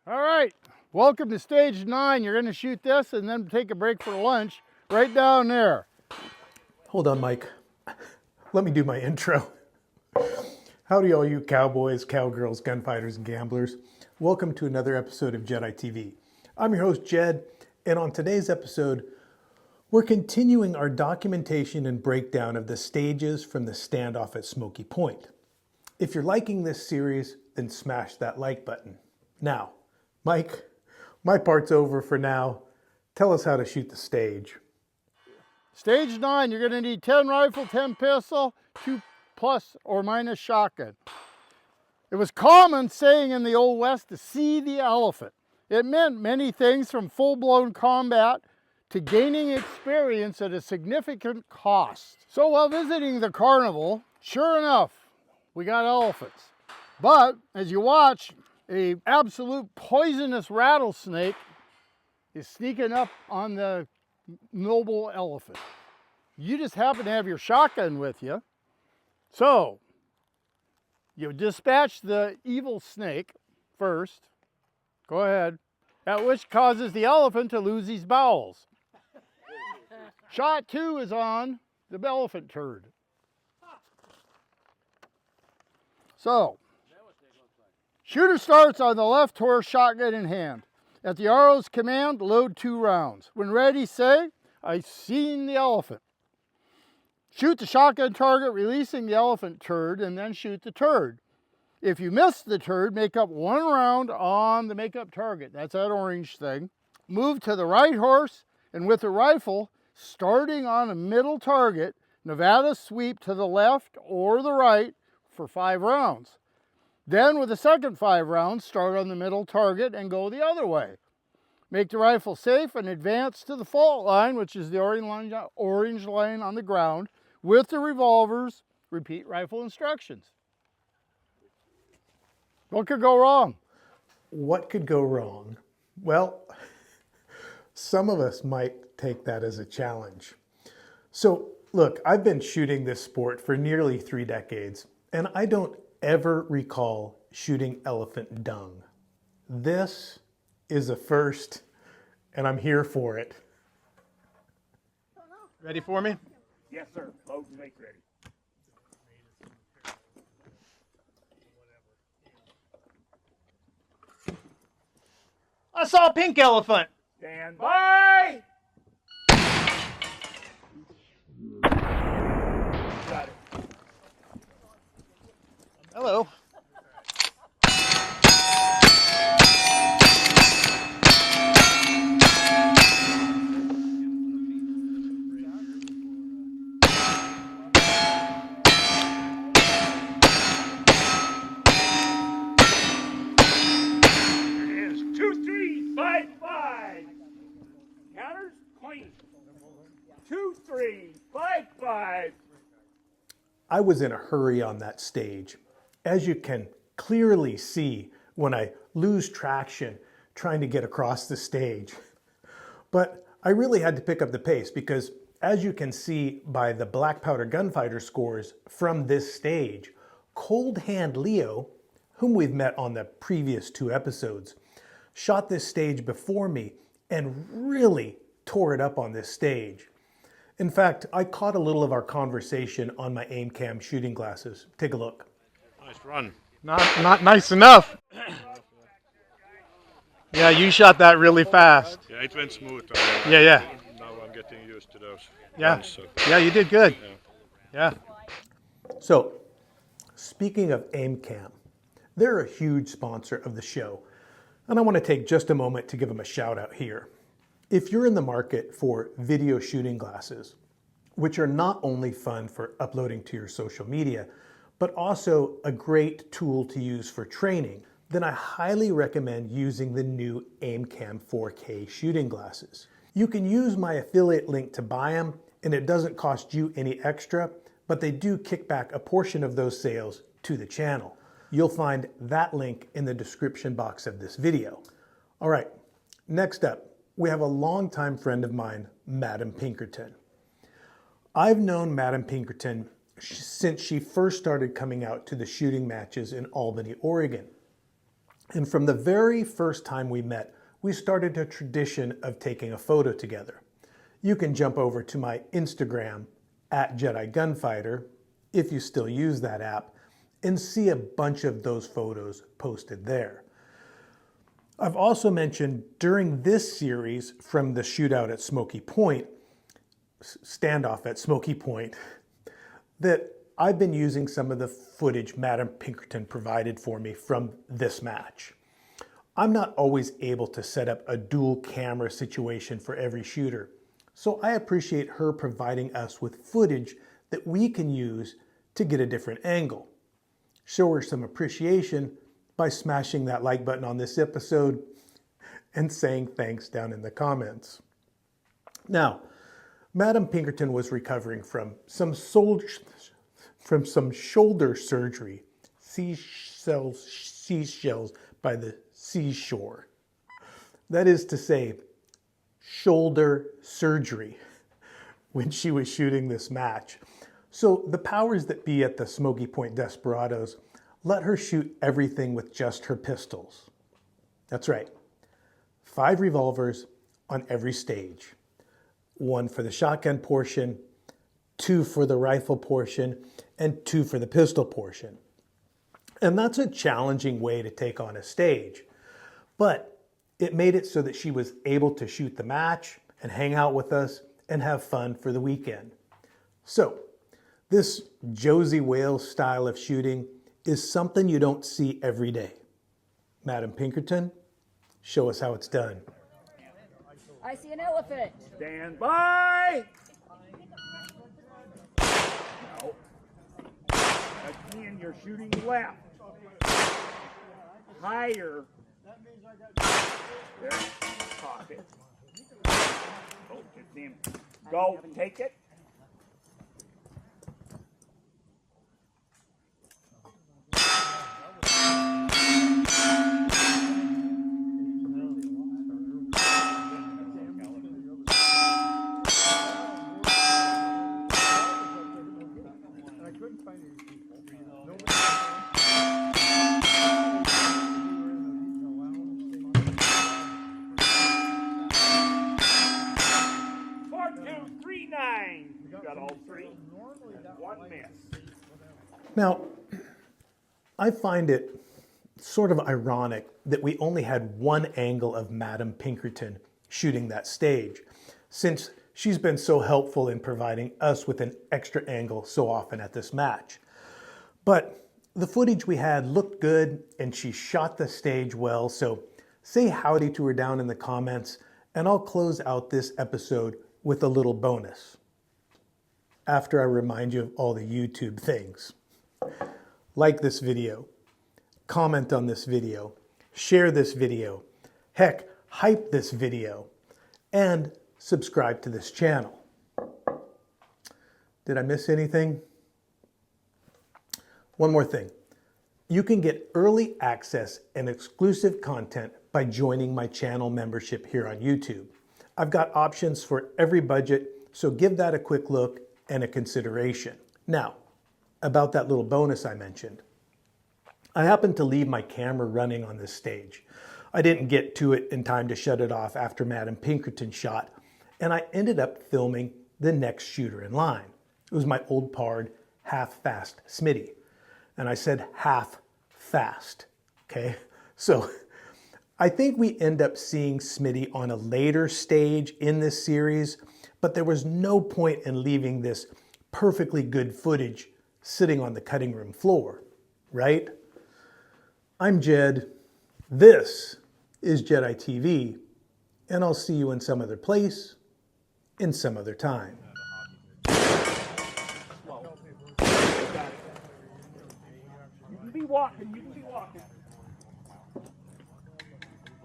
All right, welcome to stage 9. You're going to shoot this and then take a break for lunch right down there. Hold on, Mike. Let me do my intro. Howdy all you cowboys, cowgirls, gunfighters, and gamblers. Welcome to another episode of Jed I TV. I'm your host, Jed, and on today's episode, we're continuing our documentation and breakdown of the stages from the standoff at Smoky Point. If you're liking this series, then smash that like button. Now, Mike, my part's over for now. Tell us how to shoot the stage. Stage 9, you're going to need 10 rifle, 10 pistol, 2 plus or minus shotgun. It was common saying in the Old West to see the elephant. It meant many things from full-blown combat to gaining experience at a significant cost. So while visiting the carnival, sure enough, we got elephants. But as you watch, an absolute poisonous rattlesnake is sneaking up on the noble elephant. You just happen to have your shotgun with you. So you dispatch the evil snake first. Go ahead. At which causes the elephant to lose his bowels. Shot 2 is on the elephant turd. So, shooter starts on the left horse, shotgun in hand. At the RO's command, load 2 rounds. When ready, say, "I've seen the elephant." Shoot the shotgun target, releasing the elephant turd, and then shoot the turd. If you miss the turd, make up 1 round on the make-up target. That's that orange thing. Move to the right horse, and with the rifle, starting on a middle target, Nevada sweep to the left or the right for 5 rounds. Then with the second 5 rounds, start on the middle target and go the other way. Make the rifle safe and advance to the fault line, which is the orange line on the ground. With the revolvers, repeat rifle instructions. What could go wrong? What could go wrong? Well, some of us might take that as a challenge. So, look, I've been shooting this sport for nearly 3 decades, and I don't ever recall shooting elephant dung. This is a first, and I'm here for it. Ready for me? Yes, sir. Load and make ready. I saw a pink elephant. Stand by. Got it. Hello. There it is. 2, 3, 5, 5. Counters clean. 2, 3, 5, 5. I was in a hurry on that stage. As you can clearly see when I lose traction trying to get across the stage. But I really had to pick up the pace because as you can see by the black powder gunfighter scores from this stage, Cold Hand Leo, whom we've met on the previous 2 episodes, shot this stage before me and really tore it up on this stage. In fact, I caught a little of our conversation on my AimCam shooting glasses. Take a look. Nice run. Not nice enough. Yeah, you shot that really fast. Yeah, it went smooth. Yeah. Now I'm getting used to those Yeah. runs, so. Yeah, you did good. Yeah. So, speaking of AimCam, they're a huge sponsor of the show, and I want to take just a moment to give them a shout out here. If you're in the market for video shooting glasses, which are not only fun for uploading to your social media, but also a great tool to use for training, then I highly recommend using the new AimCam 4K shooting glasses. You can use my affiliate link to buy them, and it doesn't cost you any extra, but they do kick back a portion of those sales to the channel. You'll find that link in the description box of this video. All right, next up, we have a longtime friend of mine, Madam Pinkerton. I've known Madam Pinkerton since she first started coming out to the shooting matches in Albany, Oregon. And from the very first time we met, we started a tradition of taking a photo together. You can jump over to my Instagram at Jed I Gunfighter, if you still use that app, and see a bunch of those photos posted there. I've also mentioned during this series from the shootout at Smoky Point, standoff at Smoky Point, that I've been using some of the footage Madam Pinkerton provided for me from this match. I'm not always able to set up a dual camera situation for every shooter, so I appreciate her providing us with footage that we can use to get a different angle. Show her some appreciation by smashing that like button on this episode and saying thanks down in the comments. Now, Madam Pinkerton was recovering from some shoulder surgery, seashells by the seashore. That is to say, shoulder surgery when she was shooting this match. So the powers that be at the Smoky Point Desperados let her shoot everything with just her pistols. That's right, 5 revolvers on every stage. 1 for the shotgun portion, 2 for the rifle portion, and 2 for the pistol portion. And that's a challenging way to take on a stage. But it made it so that she was able to shoot the match and hang out with us and have fun for the weekend. So, this Josie Wales style of shooting is something you don't see every day. Madam Pinkerton, show us how it's done. I see an elephant. Stand by. No. Again, you're shooting left. Higher. There's the pocket. Oh, it's him. Go, take it. Now, I find it sort of ironic that we only had one angle of Madam Pinkerton shooting that stage, since she's been so helpful in providing us with an extra angle so often at this match. But the footage we had looked good and she shot the stage well, so say howdy to her down in the comments and I'll close out this episode with a little bonus after I remind you of all the YouTube things. Like this video, comment on this video, share this video, heck, hype this video, and subscribe to this channel. Did I miss anything? One more thing. You can get early access and exclusive content by joining my channel membership here on YouTube. I've got options for every budget, so give that a quick look and a consideration. Now, about that little bonus I mentioned. I happened to leave my camera running on this stage. I didn't get to it in time to shut it off after Madam Pinkerton shot, and I ended up filming the next shooter in line. It was my old pard, half-fast Smitty. And I said half-fast, okay? So I think we end up seeing Smitty on a later stage in this series, but there was no point in leaving this perfectly good footage sitting on the cutting room floor, right? I'm Jed, this is Jedi TV, and I'll see you in some other place, in some other time. You can be walking, you can be walking.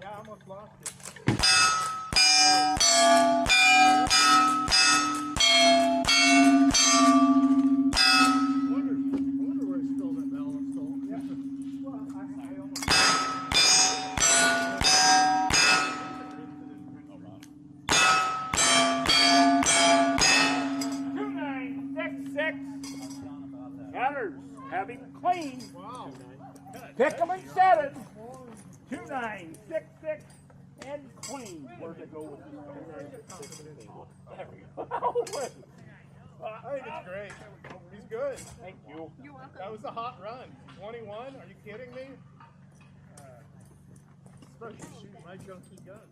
Yeah, I almost lost it. Have him clean. Wow. Pick him and set it. 2, 9, 6, 6, and queen. Where'd it go with this? 2, 9, 6, 6. There we go. I think it's great. He's good. Thank you. You're welcome. That was a hot run. 21? Are you kidding me? Especially shooting my junky gun.